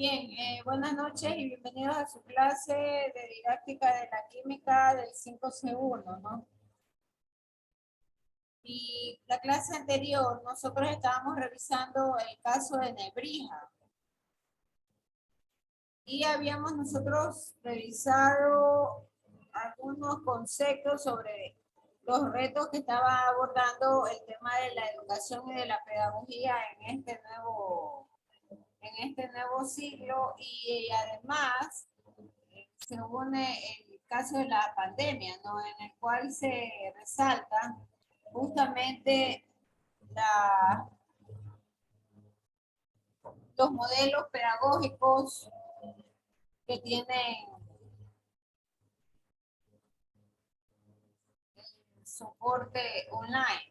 Bien, buenas noches y bienvenidos a su clase de didáctica de la química del 5C1, ¿no? Y la clase anterior nosotros estábamos revisando el caso de Nebrija y habíamos nosotros revisado algunos conceptos sobre los retos que estaba abordando el tema de la educación y de la pedagogía en este nuevo siglo y además se une el caso de la pandemia, ¿no? En el cual se resalta justamente la, los modelos pedagógicos que tienen soporte online.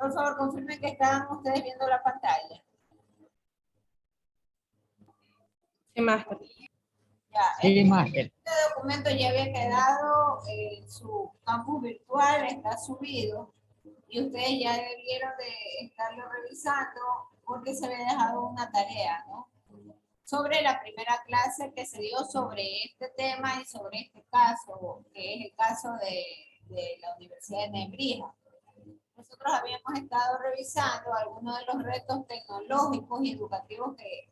Por favor, confirmen que están ustedes viendo la pantalla. Sí, máster. Ya, Sí, máster. este documento ya había quedado en su campus virtual, está subido y ustedes ya debieron de estarlo revisando porque se había dejado una tarea, ¿no? Sobre la primera clase que se dio sobre este tema y sobre este caso, que es el caso de la Universidad de Nebrija. Nosotros habíamos estado revisando algunos de los retos tecnológicos y educativos que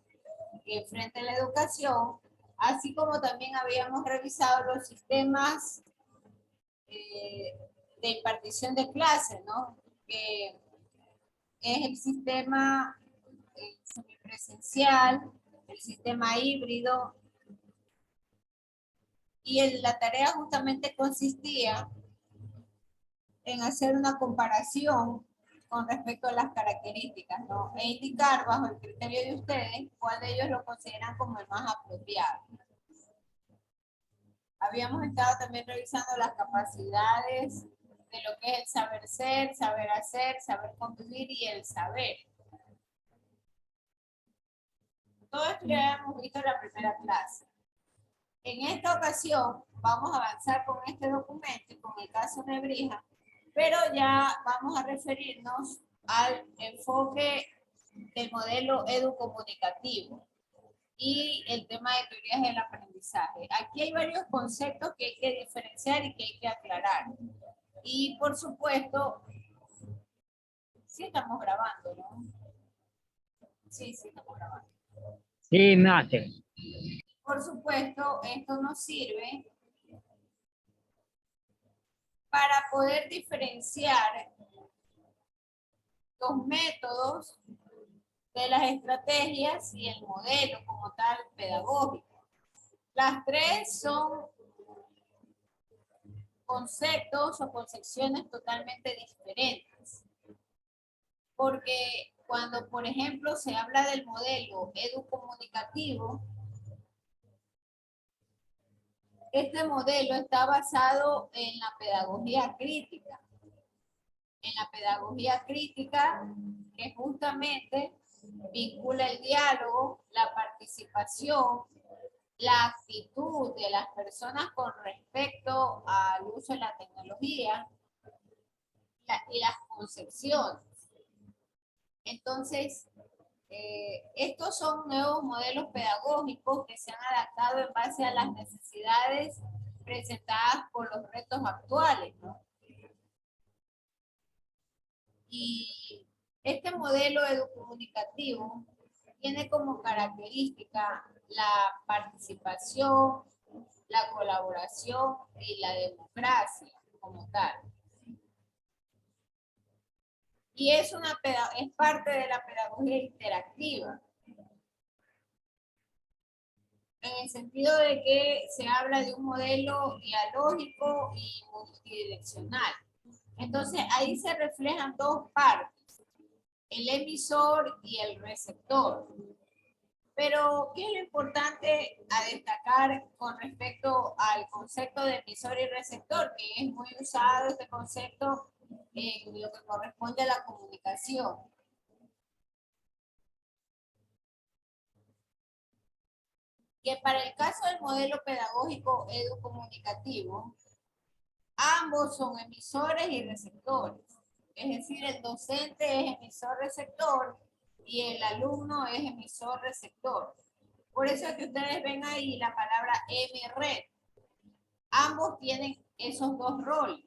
enfrenta la educación, así como también habíamos revisado los sistemas de impartición de clases, ¿no? Que es el sistema semipresencial, el sistema híbrido, y la tarea justamente consistía en hacer una comparación con respecto a las características, ¿no? E indicar bajo el criterio de ustedes cuál de ellos lo consideran como el más apropiado. Habíamos estado también revisando las capacidades de lo que es el saber ser, saber hacer, saber convivir y el saber. Todo esto ya hemos visto en la primera clase. En esta ocasión vamos a avanzar con este documento y con el caso Nebrija, pero ya vamos a referirnos al enfoque del modelo educomunicativo y el tema de teorías del aprendizaje. Aquí hay varios conceptos que hay que diferenciar y que hay que aclarar. Y por supuesto, sí estamos grabando, ¿no? Sí, sí estamos grabando. Sí, máster. Por supuesto, esto nos sirve para poder diferenciar los métodos de las estrategias y el modelo como tal pedagógico. Las tres son conceptos o concepciones totalmente diferentes. Porque cuando, por ejemplo, se habla del modelo educomunicativo, este modelo está basado en la pedagogía crítica. En la pedagogía crítica, que justamente vincula el diálogo, la participación, la actitud de las personas con respecto al uso de la tecnología y las concepciones. Entonces, estos son nuevos modelos pedagógicos que se han adaptado en base a las necesidades presentadas por los retos actuales, ¿no? Y este modelo educomunicativo tiene como característica la participación, la colaboración y la democracia como tal. Y es parte de la pedagogía interactiva, en el sentido de que se habla de un modelo dialógico y multidireccional. Entonces ahí se reflejan dos partes, el emisor y el receptor. Pero, ¿qué es lo importante a destacar con respecto al concepto de emisor y receptor? Que es muy usado este concepto en lo que corresponde a la comunicación. Que para el caso del modelo pedagógico educomunicativo, ambos son emisores y receptores. Es decir, el docente es emisor-receptor y el alumno es emisor-receptor. Por eso es que ustedes ven ahí la palabra M-Red. Ambos tienen esos dos roles.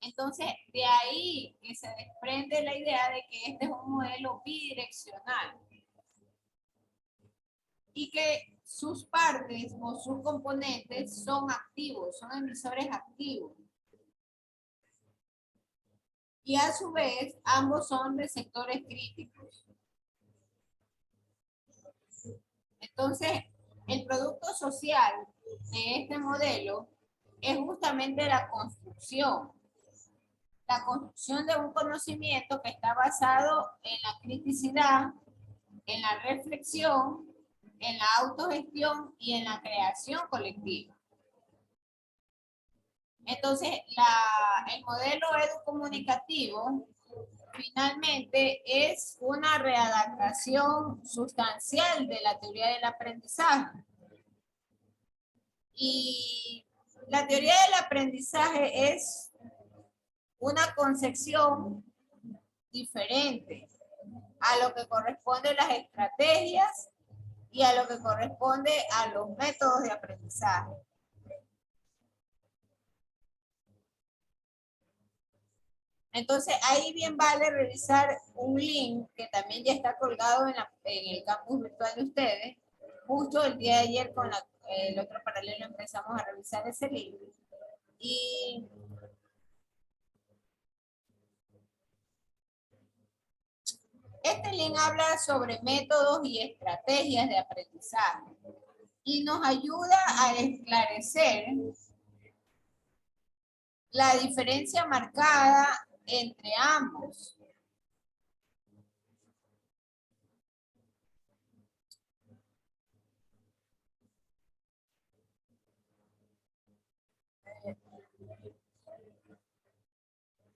Entonces, de ahí que se desprende la idea de que este es un modelo bidireccional y que sus partes o sus componentes son activos, son emisores activos. Y a su vez, ambos son receptores críticos. Entonces, el producto social de este modelo es justamente la construcción de un conocimiento que está basado en la criticidad, en la reflexión, en la autogestión y en la creación colectiva. Entonces, el modelo educomunicativo finalmente es una readaptación sustancial de la teoría del aprendizaje. Y la teoría del aprendizaje es una concepción diferente a lo que corresponde a las estrategias y a lo que corresponde a los métodos de aprendizaje. Entonces, ahí bien vale revisar un link que también ya está colgado en el campus virtual de ustedes. Justo el día de ayer con el otro paralelo empezamos a revisar ese link. Y este link habla sobre métodos y estrategias de aprendizaje y nos ayuda a esclarecer la diferencia marcada entre ambos.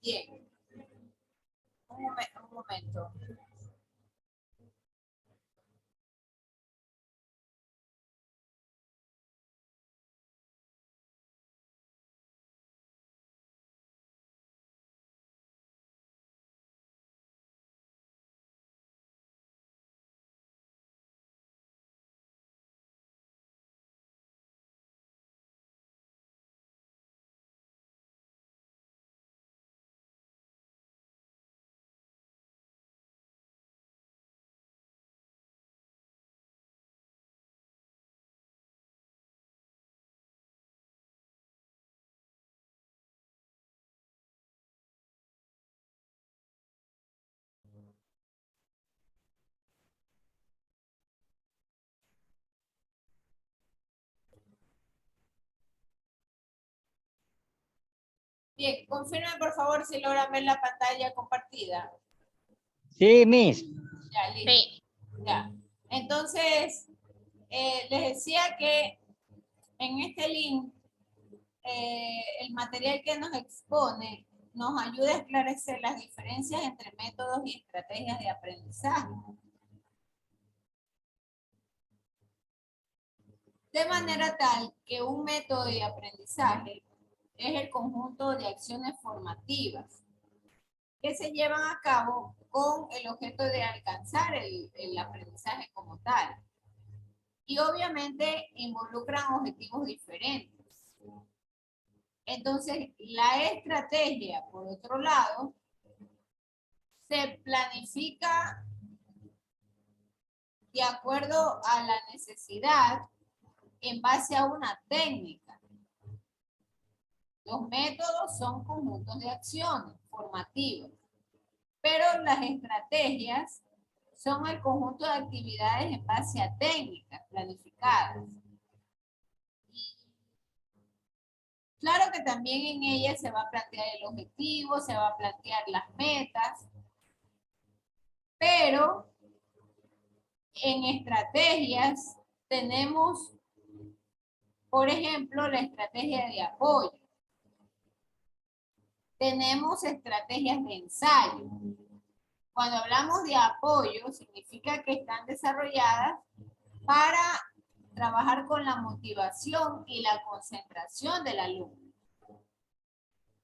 Bien, un momento. Bien, confirmen por favor si logran ver la pantalla compartida. Sí, Miss. Ya, listo. Sí. Ya. Entonces, les decía que en este link, el material que nos expone nos ayuda a esclarecer las diferencias entre métodos y estrategias de aprendizaje. De manera tal que un método de aprendizaje es el conjunto de acciones formativas que se llevan a cabo con el objeto de alcanzar el aprendizaje como tal. Y obviamente involucran objetivos diferentes. Entonces, la estrategia, por otro lado, se planifica de acuerdo a la necesidad en base a una técnica. Los métodos son conjuntos de acciones formativas, pero las estrategias son el conjunto de actividades en base a técnicas planificadas. Y claro que también en ellas se va a plantear el objetivo, se va a plantear las metas, pero en estrategias tenemos, por ejemplo, la estrategia de apoyo. Tenemos estrategias de ensayo. Cuando hablamos de apoyo, significa que están desarrolladas para trabajar con la motivación y la concentración del alumno.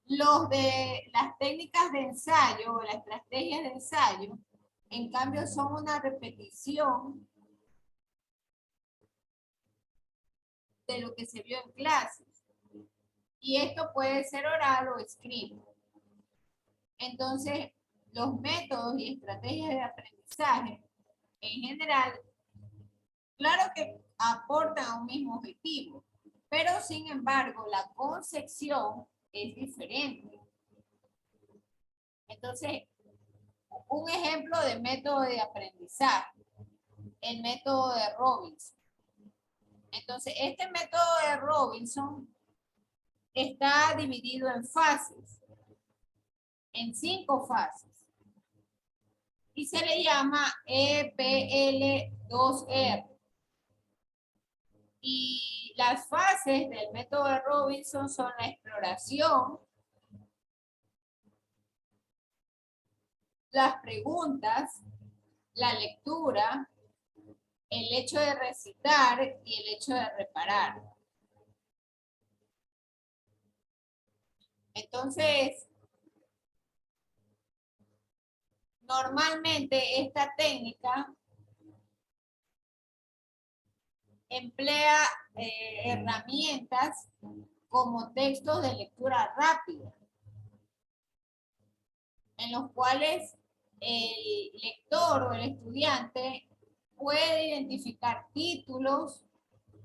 Los de las técnicas de ensayo o las estrategias de ensayo, en cambio, son una repetición de lo que se vio en clases. Y esto puede ser oral o escrito. Entonces, los métodos y estrategias de aprendizaje, en general, claro que aportan a un mismo objetivo, pero sin embargo, la concepción es diferente. Entonces, un ejemplo de método de aprendizaje, el método de Robinson. Entonces, este método de Robinson está dividido en fases, en 5 fases. Y se le llama EPL2R. Y las fases del método de Robinson son la exploración, las preguntas, la lectura, el hecho de recitar y el hecho de reparar. Entonces, normalmente esta técnica emplea herramientas como textos de lectura rápida, en los cuales el lector o el estudiante puede identificar títulos,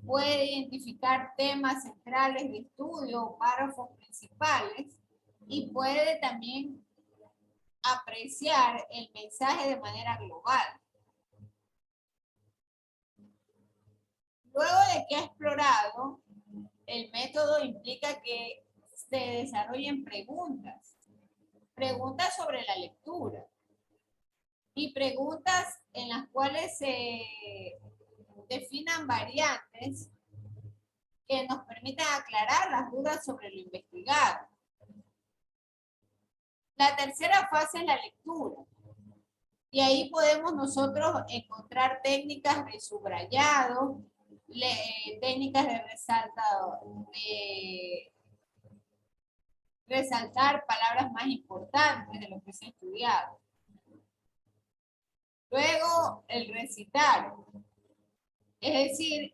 puede identificar temas centrales de estudio o párrafos principales y puede también apreciar el mensaje de manera global. Luego de que ha explorado, el método implica que se desarrollen preguntas sobre la lectura y preguntas en las cuales se definan variantes que nos permitan aclarar las dudas sobre lo investigado. La tercera fase es la lectura. Y ahí podemos nosotros encontrar técnicas de subrayado, técnicas de resaltar palabras más importantes de lo que se ha estudiado. Luego, el recitar. Es decir,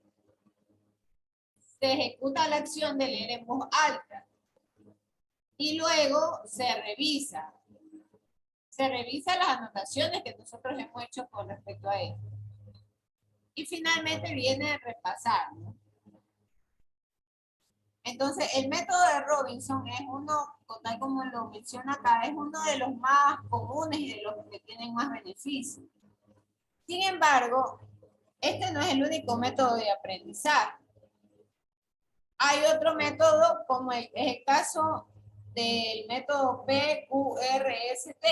se ejecuta la acción de leer en voz alta. Y luego se revisa. Se revisan las anotaciones que nosotros hemos hecho con respecto a esto. Y finalmente viene a repasar, ¿no? Entonces, el método de Robinson es uno, tal como lo menciona acá, es uno de los más comunes y de los que tienen más beneficios. Sin embargo, este no es el único método de aprendizaje. Hay otro método, como es el caso del método PQRST,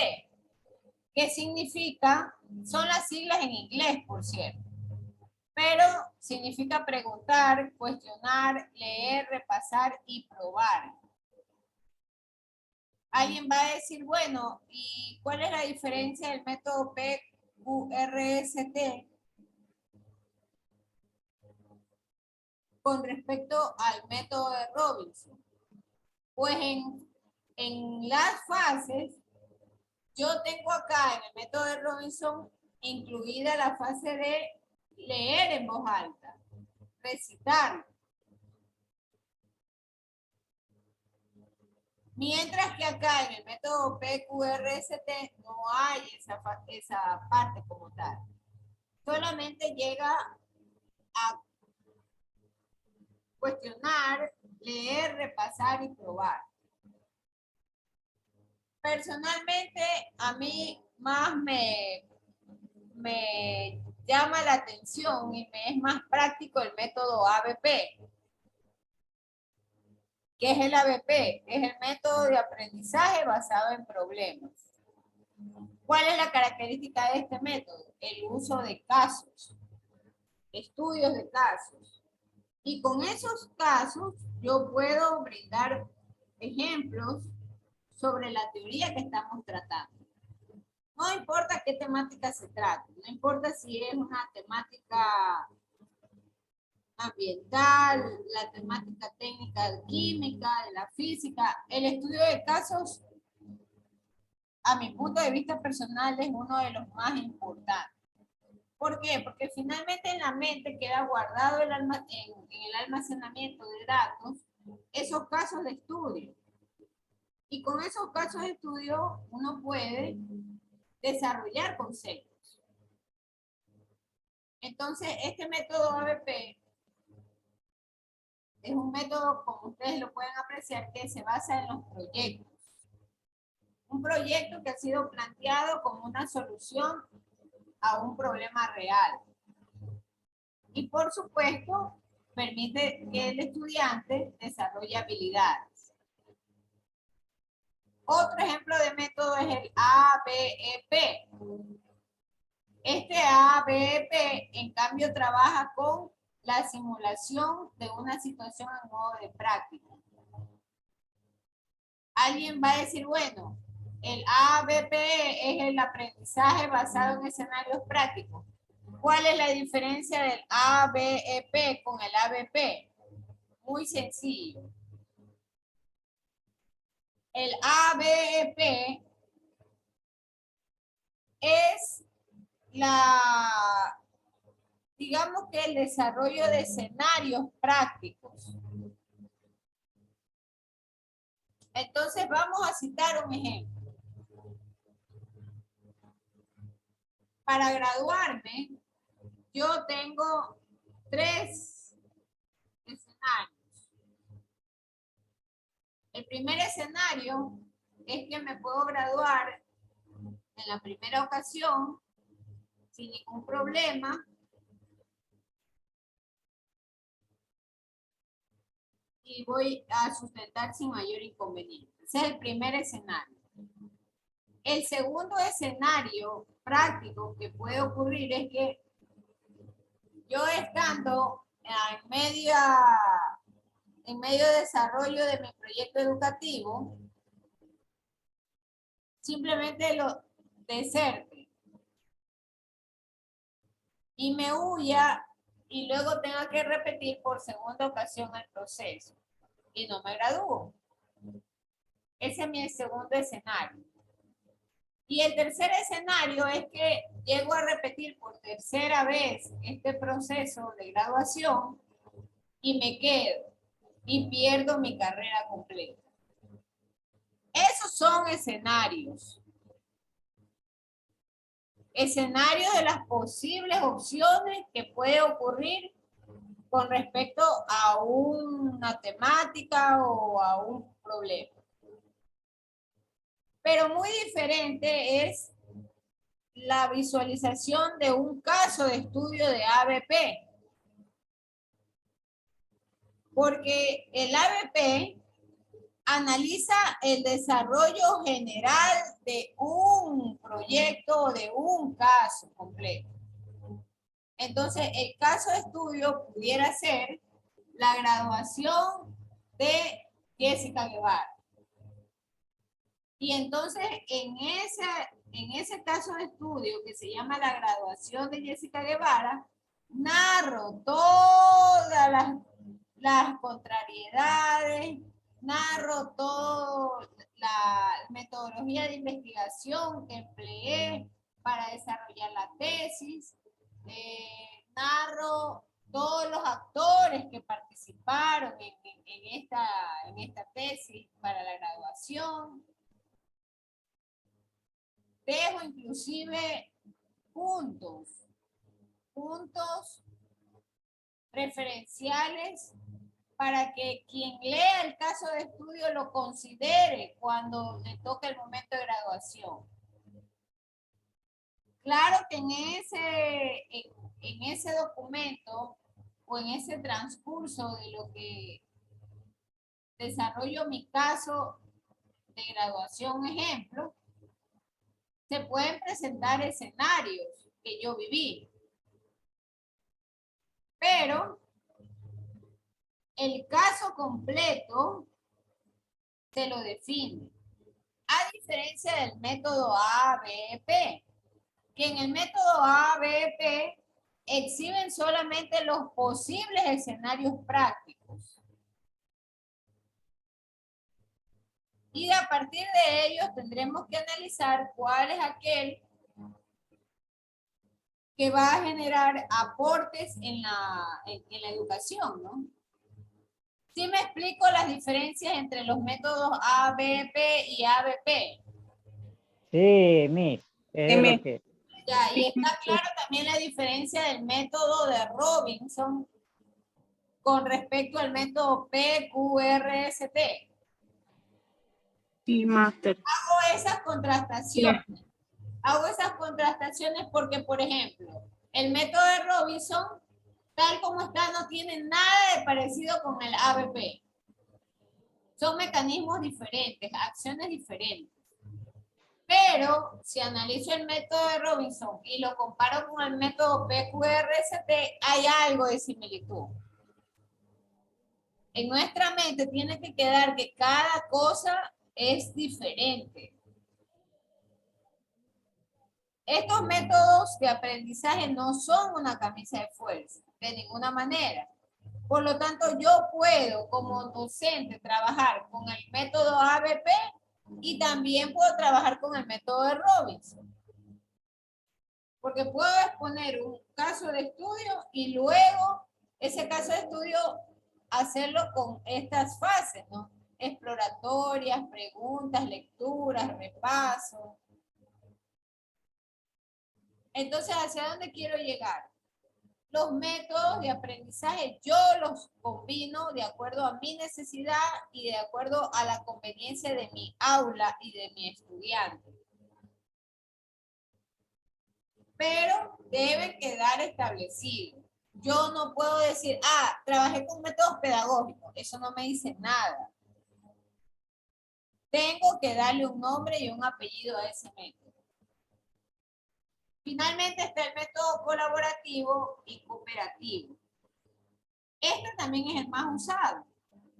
que significa, son las siglas en inglés, por cierto, pero significa preguntar, cuestionar, leer, repasar y probar. Alguien va a decir, bueno, ¿y cuál es la diferencia del método PQRST con respecto al método de Robinson? Pues en las fases, yo tengo acá en el método de Robinson incluida la fase de leer en voz alta, recitar. Mientras que acá en el método PQRST no hay esa parte como tal. Solamente llega a cuestionar, leer, repasar y probar. Personalmente, a mí más me llama la atención y me es más práctico el método ABP. ¿Qué es el ABP? Es el método de aprendizaje basado en problemas. ¿Cuál es la característica de este método? El uso de casos, estudios de casos. Y con esos casos yo puedo brindar ejemplos sobre la teoría que estamos tratando. No importa qué temática se trate, no importa si es una temática ambiental, la temática técnica de química, de la física. El estudio de casos, a mi punto de vista personal, es uno de los más importantes. ¿Por qué? Porque finalmente en la mente queda guardado en el almacenamiento de datos esos casos de estudio. Y con esos casos de estudio uno puede desarrollar conceptos. Entonces, este método ABP es un método, como ustedes lo pueden apreciar, que se basa en los proyectos. Un proyecto que ha sido planteado como una solución a un problema real. Y por supuesto, permite que el estudiante desarrolle habilidades. Otro ejemplo de método es el ABEP. Este ABEP, en cambio, trabaja con la simulación de una situación en modo de práctica. Alguien va a decir, bueno, el ABP es el aprendizaje basado en escenarios prácticos. ¿Cuál es la diferencia del ABEP con el ABP? Muy sencillo. El ABEP es digamos que el desarrollo de escenarios prácticos. Entonces vamos a citar un ejemplo. Para graduarme, yo tengo 3 escenarios. El primer escenario es que me puedo graduar en la primera ocasión sin ningún problema. Y voy a sustentar sin mayor inconveniente. Ese es el primer escenario. El segundo escenario práctico que puede ocurrir es que yo estando en medio de desarrollo de mi proyecto educativo, simplemente lo deserte y me huya y luego tenga que repetir por segunda ocasión el proceso y no me gradúo. Ese es mi segundo escenario. Y el tercer escenario es que llego a repetir por tercera vez este proceso de graduación y me quedo y pierdo mi carrera completa. Esos son escenarios. Escenarios de las posibles opciones que puede ocurrir con respecto a una temática o a un problema. Pero muy diferente es la visualización de un caso de estudio de ABP. Porque el ABP analiza el desarrollo general de un proyecto o de un caso completo. Entonces, el caso de estudio pudiera ser la graduación de Jessica Guevara. Y entonces, en ese caso de estudio que se llama la graduación de Jessica Guevara, narro todas las contrariedades, narro toda la metodología de investigación que empleé para desarrollar la tesis, narro todos los actores que participaron en esta tesis para la graduación. Dejo inclusive puntos referenciales para que quien lea el caso de estudio lo considere cuando le toque el momento de graduación. Claro que en ese documento o en ese transcurso de lo que desarrollo mi caso de graduación, ejemplo, se pueden presentar escenarios que yo viví. Pero el caso completo se lo define. A diferencia del método ABP, que en el método ABP exhiben solamente los posibles escenarios prácticos. Y a partir de ellos tendremos que analizar cuál es aquel que va a generar aportes en la educación, ¿no? ¿Sí me explico las diferencias entre los métodos ABP y ABP? Sí, Miss. Es lo Miss. que... Ya, y está claro también la diferencia del método de Robinson con respecto al método PQRST. Sí, máster. Hago esas contrastaciones. Hago esas contrastaciones porque, por ejemplo, el método de Robinson, tal como está, no tiene nada de parecido con el ABP. Son mecanismos diferentes, acciones diferentes. Pero si analizo el método de Robinson y lo comparo con el método PQRST, hay algo de similitud. En nuestra mente tiene que quedar que cada cosa es diferente. Estos métodos de aprendizaje no son una camisa de fuerza, de ninguna manera. Por lo tanto, yo puedo, como docente, trabajar con el método ABP y también puedo trabajar con el método de Robinson. Porque puedo exponer un caso de estudio y luego ese caso de estudio hacerlo con estas fases, ¿no? Exploratorias, preguntas, lecturas, repaso. Entonces, ¿hacia dónde quiero llegar? Los métodos de aprendizaje yo los combino de acuerdo a mi necesidad y de acuerdo a la conveniencia de mi aula y de mi estudiante. Pero deben quedar establecidos. Yo no puedo decir, trabajé con métodos pedagógicos. Eso no me dice nada. Tengo que darle un nombre y un apellido a ese método. Finalmente está el método colaborativo y cooperativo. Este también es el más usado,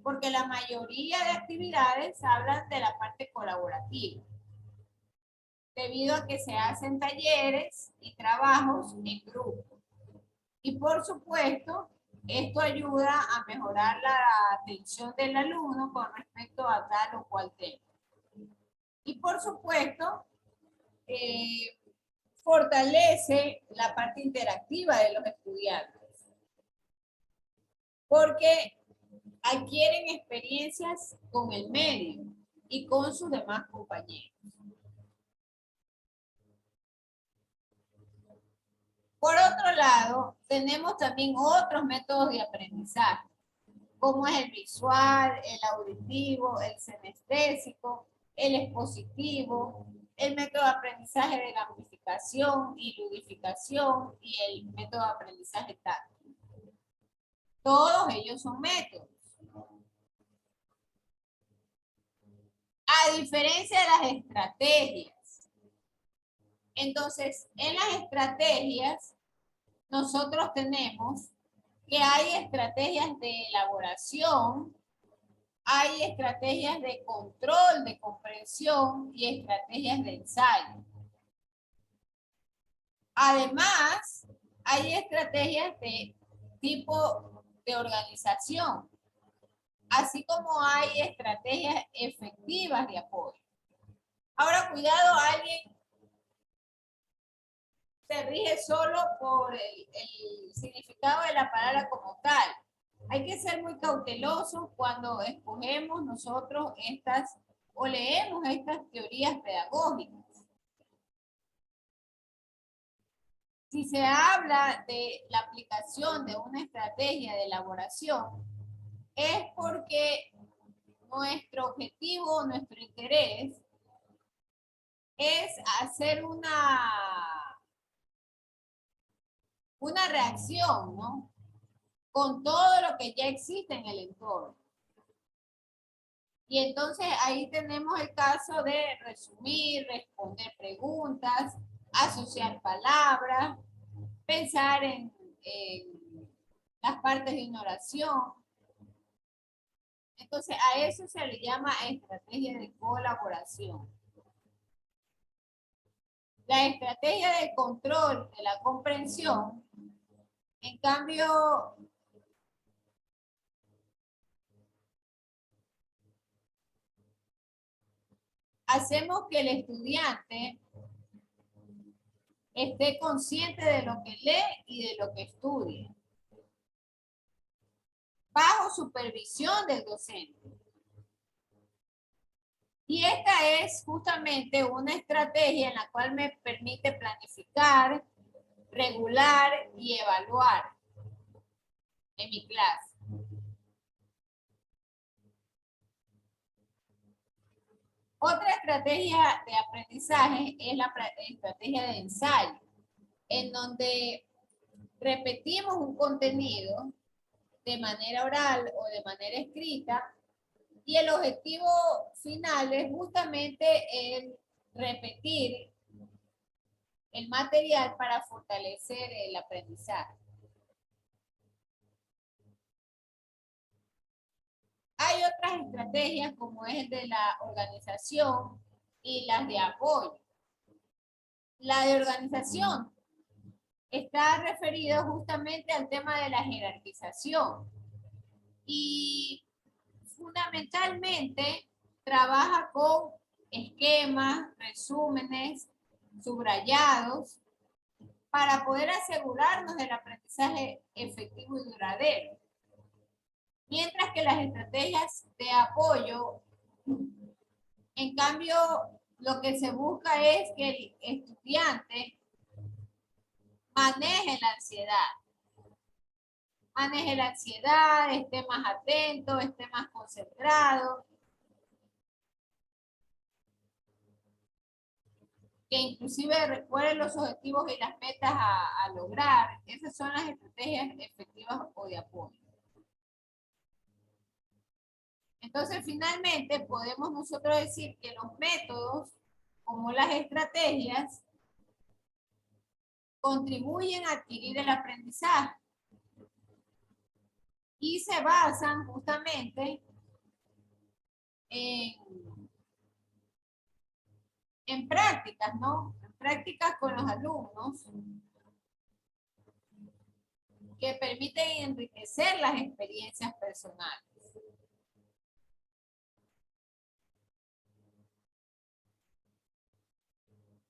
porque la mayoría de actividades hablan de la parte colaborativa, debido a que se hacen talleres y trabajos en grupo. Y por supuesto, esto ayuda a mejorar la atención del alumno con respecto a tal o cual tema. Y por supuesto, fortalece la parte interactiva de los estudiantes, porque adquieren experiencias con el medio y con sus demás compañeros. Por otro lado, tenemos también otros métodos de aprendizaje, como es el visual, el auditivo, el senestésico, el expositivo, el método de aprendizaje de gamificación y ludificación y el método de aprendizaje táctil. Todos ellos son métodos. A diferencia de las estrategias. Entonces, en las estrategias, nosotros tenemos que hay estrategias de elaboración, hay estrategias de control, de comprensión y estrategias de ensayo. Además, hay estrategias de tipo de organización, así como hay estrategias efectivas de apoyo. Ahora, cuidado, alguien se rige solo por el significado de la palabra como tal. Hay que ser muy cautelosos cuando escogemos nosotros estas o leemos estas teorías pedagógicas. Si se habla de la aplicación de una estrategia de elaboración, es porque nuestro objetivo, nuestro interés es hacer una reacción, ¿no? Con todo lo que ya existe en el entorno. Y entonces ahí tenemos el caso de resumir, responder preguntas, asociar palabras, pensar en las partes de una oración. Entonces a eso se le llama estrategia de colaboración. La estrategia de control de la comprensión En cambio, hacemos que el estudiante esté consciente de lo que lee y de lo que estudia, bajo supervisión del docente. Y esta es justamente una estrategia en la cual me permite planificar, regular y evaluar en mi clase. Otra estrategia de aprendizaje es la estrategia de ensayo, en donde repetimos un contenido de manera oral o de manera escrita y el objetivo final es justamente el repetir el material para fortalecer el aprendizaje. Hay otras estrategias como es el de la organización y las de apoyo. La de organización está referida justamente al tema de la jerarquización y fundamentalmente trabaja con esquemas, resúmenes, subrayados para poder asegurarnos del aprendizaje efectivo y duradero. Mientras que las estrategias de apoyo, en cambio, lo que se busca es que el estudiante maneje la ansiedad, esté más atento, esté más concentrado, que inclusive recuerde los objetivos y las metas a lograr. Esas son las estrategias efectivas o de apoyo. Entonces, finalmente, podemos nosotros decir que los métodos, como las estrategias, contribuyen a adquirir el aprendizaje y se basan justamente en prácticas, ¿no? En prácticas con los alumnos que permiten enriquecer las experiencias personales.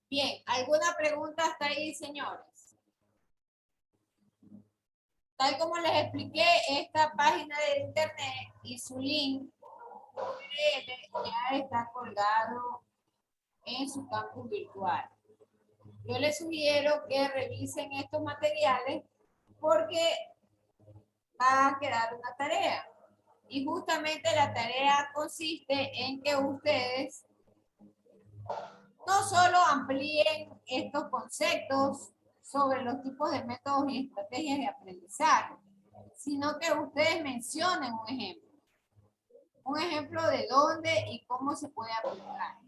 Bien, ¿alguna pregunta hasta ahí, señores? Tal como les expliqué, esta página de internet y su link URL ya está colgado en su campus virtual. Yo les sugiero que revisen estos materiales porque va a quedar una tarea. Y justamente la tarea consiste en que ustedes no solo amplíen estos conceptos sobre los tipos de métodos y estrategias de aprendizaje, sino que ustedes mencionen un ejemplo. Un ejemplo de dónde y cómo se puede aplicar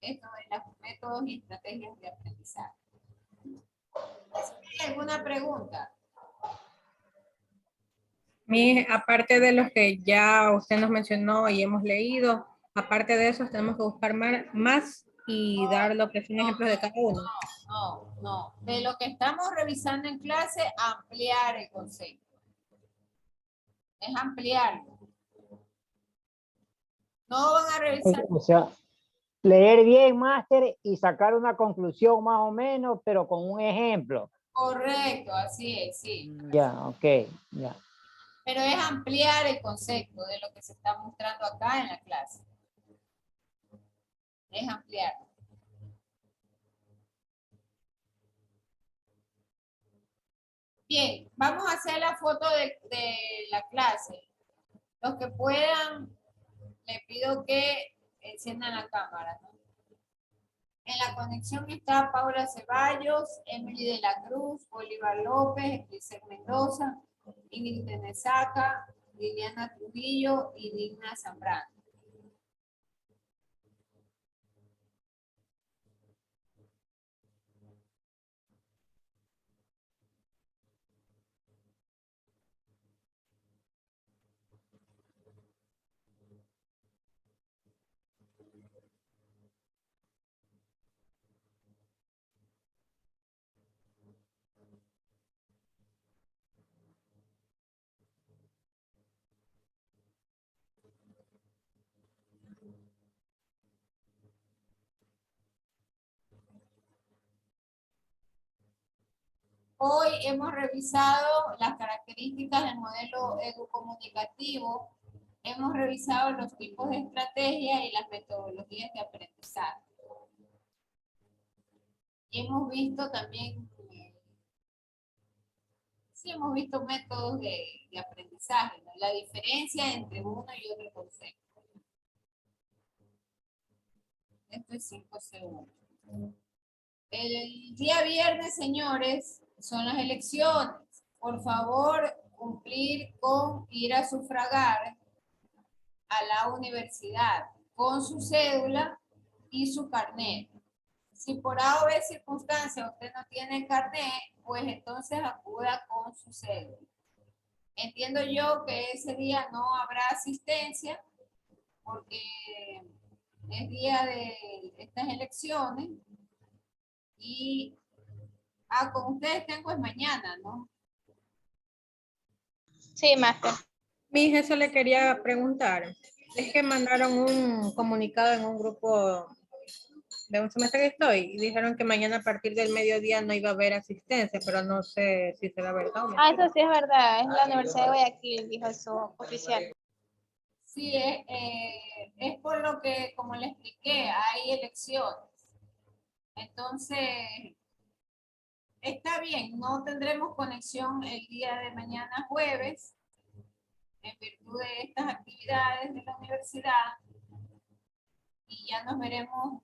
esto de los métodos y estrategias de aprendizaje. ¿Hay alguna pregunta? Aparte de los que ya usted nos mencionó y hemos leído, aparte de eso tenemos que buscar más y dar lo que son ejemplos de cada uno. No. De lo que estamos revisando en clase, ampliar el concepto. Es ampliarlo. No van a revisar. O sea, leer bien, máster, y sacar una conclusión más o menos, pero con un ejemplo. Correcto, así es, sí. Ya, ok, ya. Pero es ampliar el concepto de lo que se está mostrando acá en la clase. Es ampliar. Bien, vamos a hacer la foto de la clase. Los que puedan, les pido que enciendan la cámara, ¿no? En la conexión está Paula Ceballos, Emily de la Cruz, Bolívar López, Eliezer Mendoza, Ingrid Tenesaca, Liliana Trujillo y Digna Zambrano. Hoy hemos revisado las características del modelo educomunicativo, hemos revisado los tipos de estrategias y las metodologías de aprendizaje. Y hemos visto también, sí hemos visto métodos de aprendizaje, ¿no? La diferencia entre uno y otro concepto. Esto es 5C1. El día viernes, señores, son las elecciones. Por favor, cumplir con ir a sufragar a la universidad con su cédula y su carnet. Si por A o B circunstancia usted no tiene carnet, pues entonces acuda con su cédula. Entiendo yo que ese día no habrá asistencia porque es día de estas elecciones y con ustedes tengo es mañana, ¿no? Sí, máster. Mi eso le quería preguntar. Es que mandaron un comunicado en un grupo de un semestre que estoy y dijeron que mañana a partir del mediodía no iba a haber asistencia, pero no sé si será verdad o Ah, mentira. eso sí es verdad. Es la Universidad de Guayaquil, dijo su oficial. Sí, es por lo que, como le expliqué, hay elecciones. Entonces, está bien, no tendremos conexión el día de mañana jueves, en virtud de estas actividades de la universidad, y ya nos veremos,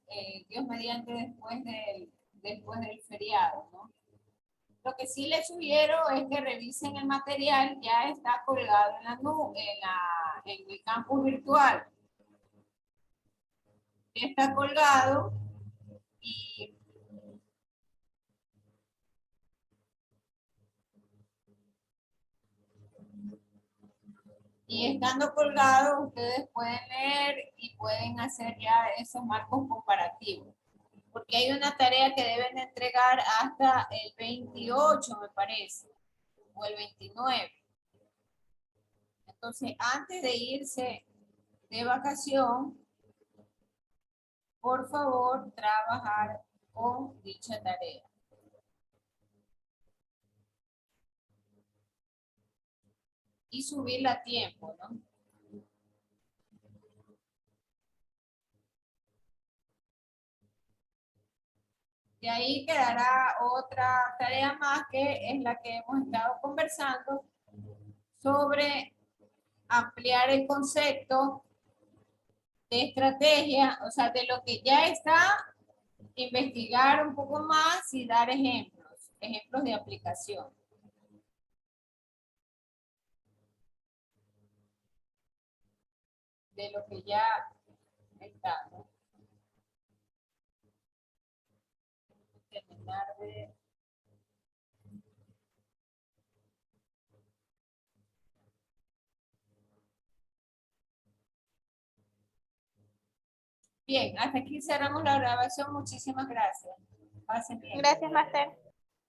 Dios mediante, después del feriado, ¿no? Lo que sí les sugiero es que revisen el material, ya está colgado en la nube, en el campus virtual. Está colgado y estando colgado ustedes pueden leer y pueden hacer ya esos marcos comparativos. Porque hay una tarea que deben de entregar hasta el 28, me parece, o el 29. Entonces, antes de irse de vacación, por favor, trabajar con dicha tarea. Y subirla a tiempo, ¿no? De ahí quedará otra tarea más que es la que hemos estado conversando sobre ampliar el concepto de estrategia, o sea, de lo que ya está, investigar un poco más y dar ejemplos de aplicación. De lo que ya está, ¿no? Terminar de... Bien, hasta aquí cerramos la grabación. Muchísimas gracias. Pasen bien. Gracias, máster.